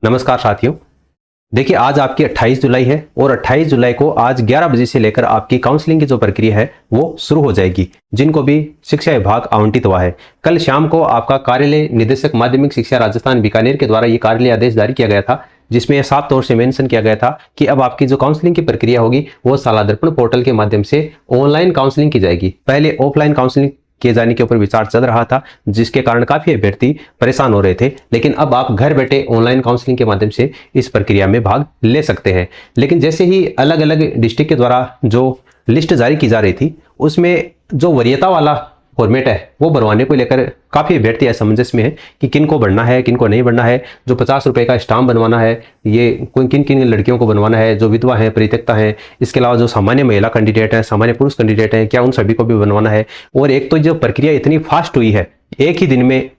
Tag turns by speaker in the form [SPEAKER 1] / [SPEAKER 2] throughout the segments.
[SPEAKER 1] नमस्कार साथियों। देखिए, आज आपकी 28 जुलाई है और 28 जुलाई को आज 11 बजे से लेकर आपकी काउंसलिंग की जो प्रक्रिया है वो शुरू हो जाएगी। जिनको भी शिक्षा विभाग आवंटित हुआ है, कल शाम को आपका कार्यालय निदेशक माध्यमिक शिक्षा राजस्थान बीकानेर के द्वारा ये कार्यालय आदेश जारी किया गया था, जिसमें यह साफ तौर से मेंशन किया गया था कि अब आपकी जो काउंसलिंग की प्रक्रिया होगी वो साला दर्पण पोर्टल के माध्यम से ऑनलाइन काउंसलिंग की जाएगी। पहले ऑफलाइन काउंसलिंग किए जाने के ऊपर विचार चल रहा था, जिसके कारण काफी अभ्यर्थी परेशान हो रहे थे, लेकिन अब आप घर बैठे ऑनलाइन काउंसलिंग के माध्यम से इस प्रक्रिया में भाग ले सकते हैं। लेकिन जैसे ही अलग अलग डिस्ट्रिक्ट के द्वारा जो लिस्ट जारी की जा रही थी, उसमें जो वरीयता वाला फॉर्मेट है वो भरवाने को लेकर काफी अभ्यर्थी असमंजस में है कि किन को भरना है, किन को नहीं भरना है। जो 50 रुपए का स्टाम्प बनवाना है, ये किन किन लड़कियों को बनवाना है, जो विधवा है, परित्यक्ता है, इसके अलावा जो सामान्य महिला कैंडिडेट है, सामान्य पुरुष कैंडिडेट है, क्या उन सभी को भी बनवाना है। और एक तो जो प्रक्रिया इतनी फास्ट हुई है, एक ही दिन में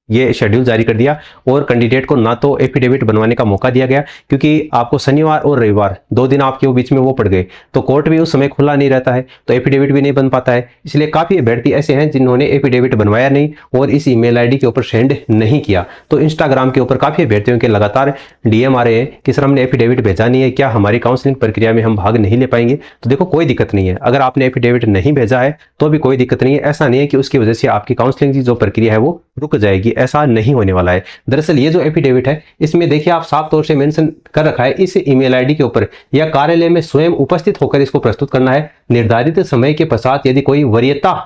[SPEAKER 1] ये शेड्यूल जारी कर दिया और कैंडिडेट को ना तो एफिडेविट बनवाने का मौका दिया गया, क्योंकि आपको शनिवार और रविवार 2 दिन आपके वो बीच में वो पड़ गए, तो कोर्ट भी उस समय खुला नहीं रहता है, तो एफिडेविट भी नहीं बन पाता है। इसलिए काफी अभ्यर्थी ऐसे हैं जिन्होंने एफिडेविट बनवाया नहीं और इस ईमेल आईडी के ऊपर सेंड नहीं किया। तो इंस्टाग्राम के ऊपर काफी अभ्यर्थियों के लगातार डीएम आ रहे हैं कि सर हमने एफिडेविट भेजा नहीं है, क्या हमारी काउंसलिंग प्रक्रिया में हम भाग नहीं ले पाएंगे। तो देखो, कोई दिक्कत नहीं है, अगर आपने एफिडेविट नहीं भेजा है तो भी कोई दिक्कत नहीं है। ऐसा नहीं है कि उसकी वजह से आपकी काउंसलिंग की जो प्रक्रिया है वो रुक जाएगी, ऐसा नहीं होने वाला है। दरअसल ये जो एफिडेविट है, इसमें देखिए आप साफ तौर से मेंशन कर रखा है, इस ईमेल आईडी के ऊपर या कार्यालय में स्वयं उपस्थित होकर इसको प्रस्तुत करना है। निर्धारित समय के पश्चात यदि कोई वरीयता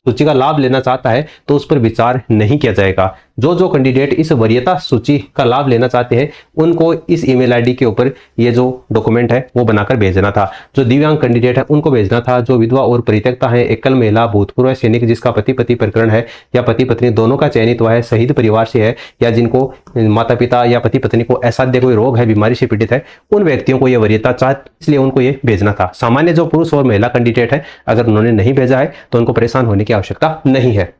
[SPEAKER 1] सूची का लाभ लेना चाहता है तो उस पर विचार नहीं किया जाएगा। जो कैंडिडेट इस वरीयता सूची का लाभ लेना चाहते हैं, उनको इस ईमेल आईडी के ऊपर ये जो डॉक्यूमेंट है वो बनाकर भेजना था। जो दिव्यांग कैंडिडेट है उनको भेजना था, जो विधवा और परित्यक्ता है, एकल महिला, भूतपूर्व सैनिक जिसका पति पत्नी प्रकरण है या पति पत्नी दोनों का चयनित हुआ है, शहीद परिवार से है, या जिनको माता पिता या पति पत्नी को असाध्य कोई रोग है, बीमारी से पीड़ित है, उन व्यक्तियों को यह वरीयता चाहते, इसलिए उनको ये भेजना था। सामान्य जो पुरुष और महिला कैंडिडेट है, अगर उन्होंने नहीं भेजा है तो उनको परेशान होने की आवश्यकता नहीं है।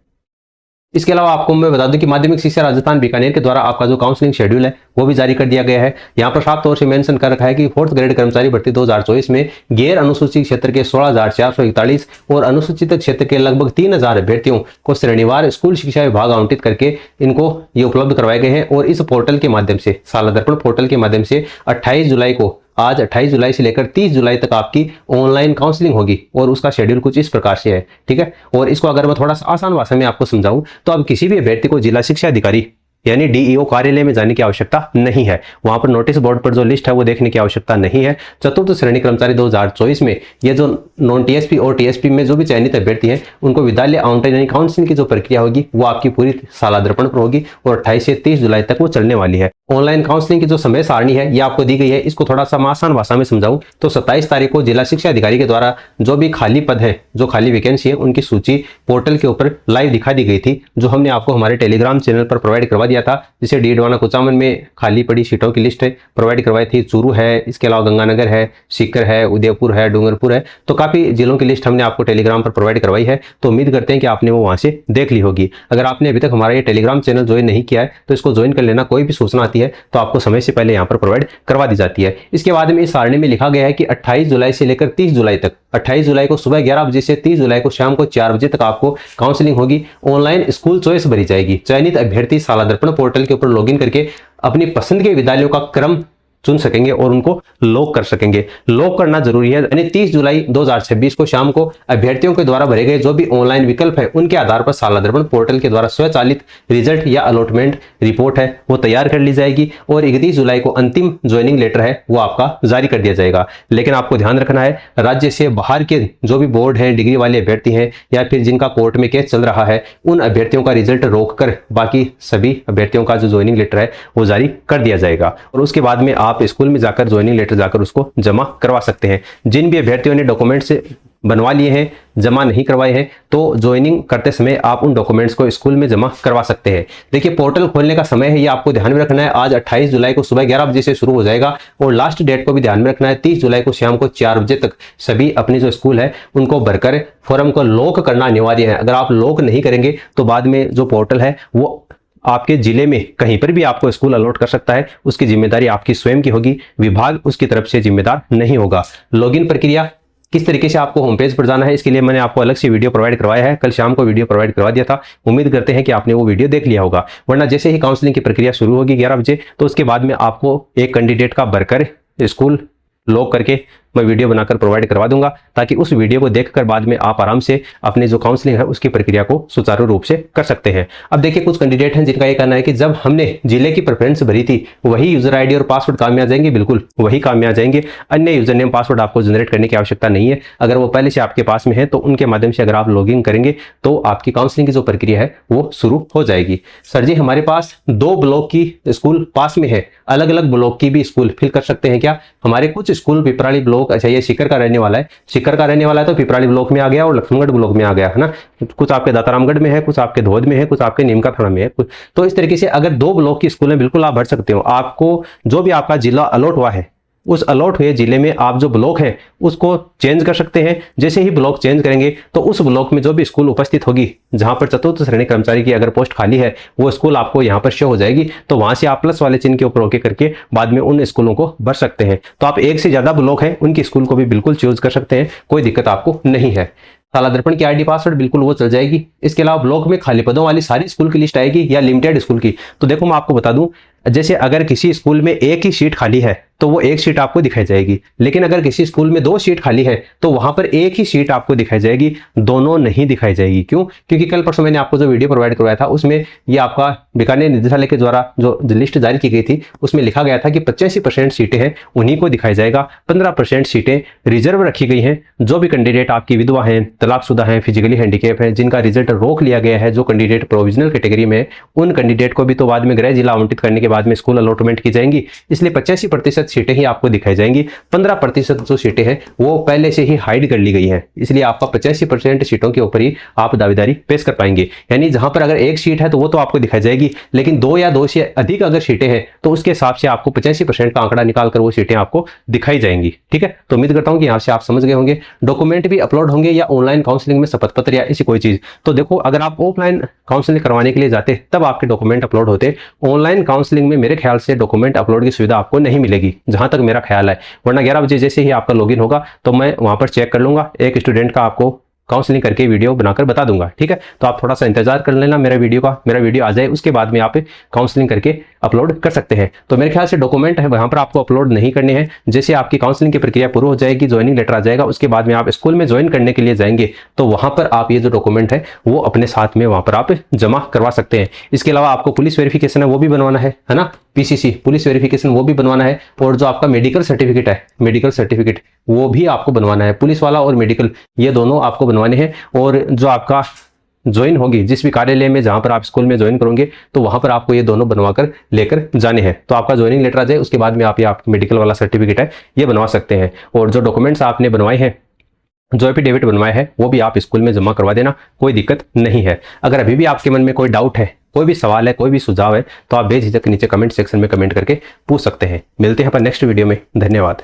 [SPEAKER 1] इसके अलावा आपको मैं बता दूं कि माध्यमिक शिक्षा राजस्थान बीकानेर के द्वारा आपका जो काउंसलिंग शेड्यूल है वो भी जारी कर दिया गया है। यहाँ पर साफ तौर से मेंशन कर रखा है कि 4th ग्रेड कर्मचारी भर्ती 2024 में गैर अनुसूचित क्षेत्र के 16,441 और अनुसूचित क्षेत्र के लगभग 3,000 अभ्यर्थियों को श्रेणीवार स्कूल शिक्षा विभाग आवंटित करके इनको ये उपलब्ध करवाए गए हैं। और इस पोर्टल के माध्यम से, साला दर्पण पोर्टल के माध्यम से 28 जुलाई को, आज 28 जुलाई से लेकर 30 जुलाई तक आपकी ऑनलाइन काउंसलिंग होगी और उसका शेड्यूल कुछ इस प्रकार से है। ठीक है, और इसको अगर मैं थोड़ा सा आसान भाषा में आपको समझाऊं तो अब किसी भी अभ्यर्थी को जिला शिक्षा अधिकारी यानी डीईओ कार्यालय में जाने की आवश्यकता नहीं है। वहां पर नोटिस बोर्ड पर जो लिस्ट है वो देखने की आवश्यकता नहीं है। चतुर्थ श्रेणी कर्मचारी 2024 में ये जो नॉन टीएसपी और टीएसपी में जो भी चयनित अभ्यर्थी हैं, उनको विद्यालय आवंटन यानी काउंसलिंग की जो प्रक्रिया होगी वो आपकी पूरी साला दर्पण पर होगी और 28 से 30 जुलाई तक वो चलने वाली है। ऑनलाइन काउंसलिंग की जो समय सारणी है ये आपको दी गई है। इसको थोड़ा सा आसान भाषा में समझाऊं तो 27 तारीख को जिला शिक्षा अधिकारी के द्वारा जो भी खाली पद है, जो खाली वैकेंसी है, उनकी सूची पोर्टल के ऊपर लाइव दिखा दी गई थी, जो हमने आपको हमारे टेलीग्राम चैनल पर प्रोवाइड करवा दिया था। जिसे डीडवाना कुचामन में खाली पड़ी सीटों की लिस्ट प्रोवाइड करवाई थी। चूरू है, इसके अलावा गंगानगर है, सीकर है, उदयपुर है, डूंगरपुर है, तो काफी जिलों की लिस्ट हमने आपको टेलीग्राम पर प्रोवाइड करवाई है। तो उम्मीद करते हैं कि आपने वो वहां से देख ली होगी। अगर आपने अभी तक हमारा ये टेलीग्राम चैनल ज्वाइन नहीं किया है तो इसको ज्वाइन कर लेना। कोई भी सूचना आती है तो आपको समय से पहले यहाँ पर प्रोवाइड करवा दी जाती है। इसके बाद में इस सारणी में लिखा गया है कि 28 जुलाई से लेकर 30 जुलाई तक, 28 जुलाई को सुबह 11 बजे से 30 जुलाई को शाम को 4 बजे तक आपको काउंसलिंग होगी। ऑनलाइन स्कूल चॉइस भरी जाएगी। चयनित अभ्यर्थी साला दर्पण पोर्टल के ऊपर लॉगिन करके अपनी पसंद के विद्यालयों का क्रम चुन सकेंगे और उनको लॉक कर सकेंगे। लॉक करना जरूरी है, यानी 30 जुलाई 2026 को शाम को अभ्यर्थियों के द्वारा भरे गए जो भी ऑनलाइन विकल्प है उनके आधार पर साला दर्पण पोर्टल के द्वारा स्वचालित रिजल्ट या अलॉटमेंट रिपोर्ट है वो तैयार कर ली जाएगी और 31 जुलाई को अंतिम ज्वाइनिंग लेटर है वो आपका जारी कर दिया जाएगा। लेकिन आपको ध्यान रखना है, राज्य से बाहर के जो भी बोर्ड हैं, डिग्री वाले अभ्यर्थी हैं या फिर जिनका कोर्ट में केस चल रहा है, उन अभ्यर्थियों का रिजल्ट रोककर बाकी सभी अभ्यर्थियों का जो ज्वाइनिंग लेटर है वो जारी कर दिया जाएगा और उसके बाद में आप स्कूल में जाकर ज्वाइनिंग लेटर जाकर उसको जमा करवा सकते हैं। जिन भी अभ्यर्थियों ने डॉक्यूमेंट्स बनवा लिए हैं, जमा नहीं करवाए हैं, तो ज्वाइनिंग करते समय आप उन डॉक्यूमेंट्स को स्कूल में जमा करवा सकते हैं। देखिए, पोर्टल खोलने का समय है ये आपको ध्यान में रखना है। आज 28 जुलाई को सुबह 11 बजे से शुरू हो जाएगा और लास्ट डेट को भी ध्यान में रखना है। 30 जुलाई को शाम को 4 बजे तक सभी अपनी जो स्कूल है उनको भरकर फॉर्म को लॉक करना अनिवार्य है। अगर आप लॉक नहीं करेंगे तो बाद में जो पोर्टल है वो आपके जिले में कहीं पर भी आपको स्कूल अलॉट कर सकता है। उसकी जिम्मेदारी आपकी स्वयं की होगी, विभाग उसकी तरफ से जिम्मेदार नहीं होगा। लॉगिन प्रक्रिया किस तरीके से आपको होम पेज पर जाना है, इसके लिए मैंने आपको अलग से वीडियो प्रोवाइड करवाया है। कल शाम को वीडियो प्रोवाइड करवा दिया था। उम्मीद करते हैं कि आपने वो वीडियो देख लिया होगा। वरना जैसे ही काउंसलिंग की प्रक्रिया शुरू होगी 11 बजे, तो उसके बाद में आपको एक कैंडिडेट का भरकर स्कूल लॉक करके मैं वीडियो बनाकर प्रोवाइड करवा दूंगा, ताकि उस वीडियो को देखकर बाद में आप आराम से अपनी जो काउंसलिंग है उसकी प्रक्रिया को सुचारू रूप से कर सकते हैं। अब देखिए, कुछ कैंडिडेट हैं जिनका ये कहना है कि जब हमने जिले की प्रेफरेंस भरी थी वही यूजर आईडी और पासवर्ड काम में आ जाएंगे। बिल्कुल वही काम में आ जाएंगे, अन्य यूजर नेम पासवर्ड आपको जनरेट करने की आवश्यकता नहीं है। अगर वो पहले से आपके पास में है तो उनके माध्यम से अगर आप लॉगिन करेंगे तो आपकी काउंसलिंग की जो प्रक्रिया है वो शुरू हो जाएगी। सर जी, हमारे पास 2 ब्लॉक की स्कूल पास में है, अलग अलग ब्लॉक की भी स्कूल फिल कर सकते हैं क्या? हमारे कुछ स्कूल पिपराली ब्लॉक, अच्छा ये सीकर का रहने वाला है, सीकर का रहने वाला है तो पिपराली ब्लॉक में आ गया और लक्ष्मणगढ़ ब्लॉक में आ गया, है ना। कुछ आपके दातारामगढ़ में है, कुछ आपके धोद में है, कुछ आपके नीमका थाना में है। तो इस तरीके से अगर 2 ब्लॉक की स्कूल में बिल्कुल आप भर सकते हो। आपको जो भी आपका जिला अलॉट हुआ है उस अलॉट हुए जिले में आप जो ब्लॉक है उसको चेंज कर सकते हैं। जैसे ही ब्लॉक चेंज करेंगे तो उस ब्लॉक में जो भी स्कूल उपस्थित होगी, जहां पर चतुर्थ श्रेणी कर्मचारी की अगर पोस्ट खाली है वो स्कूल आपको यहां पर शो हो जाएगी। तो वहां से आप प्लस वाले चिन्ह के ऊपर ओके करके बाद में उन स्कूलों को भर सकते हैं। तो आप एक से ज्यादा ब्लॉक है उनकी स्कूल को भी बिल्कुल चूज कर सकते हैं, कोई दिक्कत आपको नहीं है। ताला दर्पण की आईडी पासवर्ड बिल्कुल वो चल जाएगी। इसके अलावा ब्लॉक में खाली पदों वाली सारी स्कूल की लिस्ट आएगी या लिमिटेड स्कूल की। तो देखो मैं आपको बता दूं, जैसे अगर किसी स्कूल में एक ही सीट खाली है तो वो एक सीट आपको दिखाई जाएगी, लेकिन अगर किसी स्कूल में 2 सीट खाली है तो वहां पर एक ही सीट आपको दिखाई जाएगी, दोनों नहीं दिखाई जाएगी। क्यों? क्योंकि कल परसों मैंने आपको जो वीडियो प्रोवाइड करवाया था उसमें ये आपका बीकानेर निदेशालय के द्वारा जो लिस्ट जारी की गई थी उसमें लिखा गया था कि 85% सीटें हैं उन्हीं को दिखाई जाएगा, 15% सीटें रिजर्व रखी गई हैं। जो भी कैंडिडेट आपकी विधवा हैं, तलाकशुदा हैं, फिजिकली हैंडीकैप हैं, जिनका रिजल्ट रोक लिया गया है, जो कैंडिडेट प्रोविजनल कैटेगरी में है, उन कैंडिडेट को भी तो बाद में गृह जिला आवंटित करने के बाद में स्कूल अलॉटमेंट की जाएंगी। इसलिए 85% सीटें ही आपको दिखाई जाएंगी। 15% जो सीटें हैं वो पहले से ही हाइड कर ली गई हैं, इसलिए आपका 85% सीटों के ऊपर ही आप दावेदारी पेश कर पाएंगे। यानी जहां पर अगर एक सीट है तो वो तो आपको दिखाई जाएगी, लेकिन 2 या 2 से अधिक अगर सीटें हैं तो उसके हिसाब से आपको 85% का आंकड़ा निकालकर वो सीटें आपको दिखाई जाएंगी। ठीक है, तो उम्मीद करता हूं कि यहां से आप समझ गए होंगे। डॉक्यूमेंट भी अपलोड होंगे या ऑनलाइन काउंसलिंग में शपथ पत्र या ऐसी कोई चीज। तो देखो, अगर आप ऑफलाइन काउंसलिंग करवाने के लिए जाते तब आपके डॉक्यूमेंट अपलोड होते। ऑनलाइन काउंसलिंग में मेरे ख्याल से डॉक्यूमेंट अपलोड की सुविधा आपको नहीं मिलेगी, जहां तक मेरा ख्याल है। वरना 11 बजे जैसे ही आपका लॉगिन होगा तो मैं वहां पर चेक कर लूंगा, एक स्टूडेंट का आपको काउंसलिंग करके वीडियो बनाकर बता दूंगा। ठीक है, तो आप थोड़ा सा इंतजार कर लेना मेरा वीडियो आ जाए, उसके बाद में आप काउंसलिंग करके अपलोड कर सकते हैं। तो मेरे ख्याल से डॉक्यूमेंट है वहां पर आपको अपलोड नहीं करने हैं। जैसे आपकी काउंसलिंग की प्रक्रिया पूरी हो जाएगी, ज्वाइनिंग लेटर आ जाएगा, उसके बाद में आप स्कूल में ज्वाइन करने के लिए जाएंगे तो वहां पर आप ये जो डॉक्यूमेंट है वो अपने साथ में वहां पर आप जमा करवा सकते हैं। इसके अलावा आपको पुलिस वेरिफिकेशन है वो भी बनवाना है ना, पीसीसी पुलिस वेरिफिकेशन वो भी बनवाना है, और जो आपका मेडिकल सर्टिफिकेट है, मेडिकल सर्टिफिकेट वो भी आपको बनवाना है। पुलिस वाला और मेडिकल ये दोनों आपको बनवाने हैं। और जो आपका ज्वाइन होगी जिस भी कार्यालय में जहां पर आप स्कूल में ज्वाइन करोगे तो वहां पर आपको ये दोनों बनवाकर लेकर जाने हैं। तो आपका ज्वाइनिंग लेटर आ जाए, उसके बाद में आप ये आपका मेडिकल वाला सर्टिफिकेट है ये बनवा सकते हैं। और जो डॉक्यूमेंट्स आपने बनवाए हैं, जो एफिडेविट बनवाया है वो भी आप स्कूल में जमा करवा देना, कोई दिक्कत नहीं है। अगर अभी भी आपके मन में कोई डाउट है, कोई भी सवाल है, कोई भी सुझाव है तो आप बेझिझक नीचे कमेंट सेक्शन में कमेंट करके पूछ सकते हैं। मिलते हैं अपन नेक्स्ट वीडियो में। धन्यवाद।